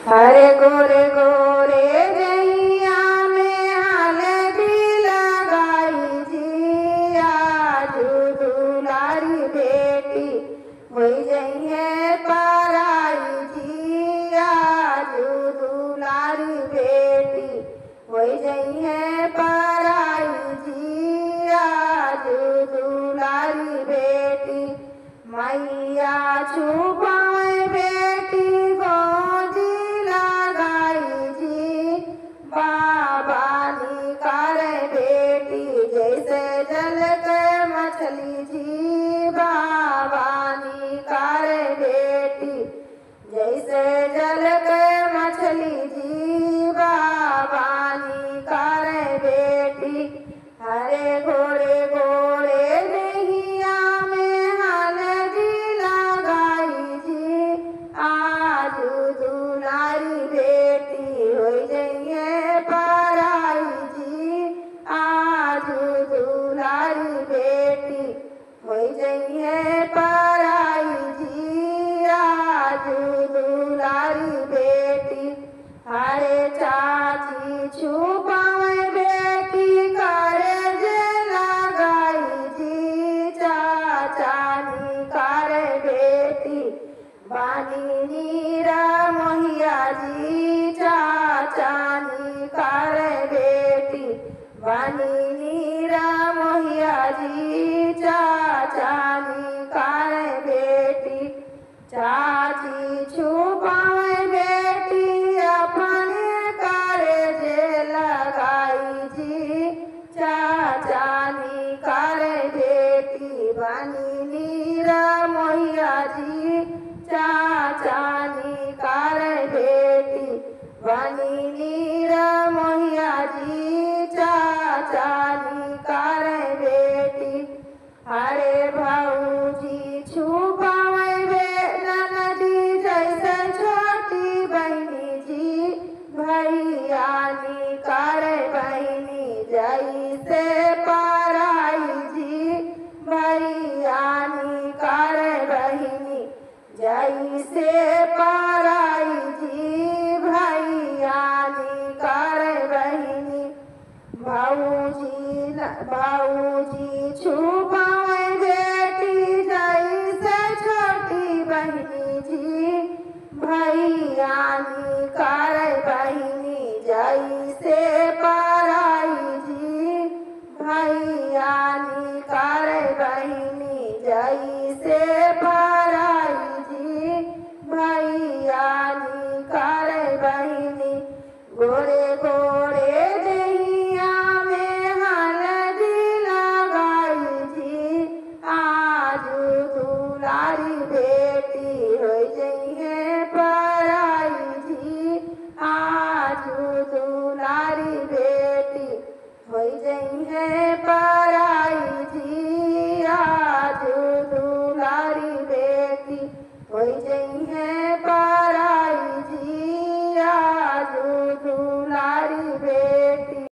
हरे गोरे गोरे गैया में हल्दी लगाई जी, आजू दुलारी बेटी हो जइहे पराई जी, आजू दुलारी बेटी हो जइहे पराई जी, आजू दुलारी बेटी मैया छुपाए बेटी गोदी लगाई जी, बाबा निकाले बेटी जैसे जल के मछली जी, बाबा निकाले बेटी जैसे जल के मछली जी, बाबा निकाले बेटी हरे घोड़े घोड़े नैया में हल्दी लगाई जी, आजू दुलारी बेटी हो जइहे पराई जी, आजू दुलारी बेटी हो जइहे पराई जी, आजू दुलारी बेटी हरे चाची छुपावे बेटी करे जे लगाई जी, चाचा निकारे बेटी बानी नीरा मोहिया जी, चाचा निकारे बेटी बानी नीरा मोहिया जी, चाचा निकारे बेटी चाची छुपावे बेटी अपने करे जे लगाई जी, चाचा निकारे बेटी बानी नीरा मोहिया जी, चाचा निकारे बेटी बानी नीरा मोहिया जी, चाचा निकारे बेटी हरे भाऊजी छुपावे नदी जैसे छोटी बहनी जी, भैया निकारे बहनी जैसे पराई जी, भैया निकारे बहनी जैसे पराई जी, भैया निकारे बहनी भाऊजी छुपावे बेटी जैसे छोटी बहनी जी,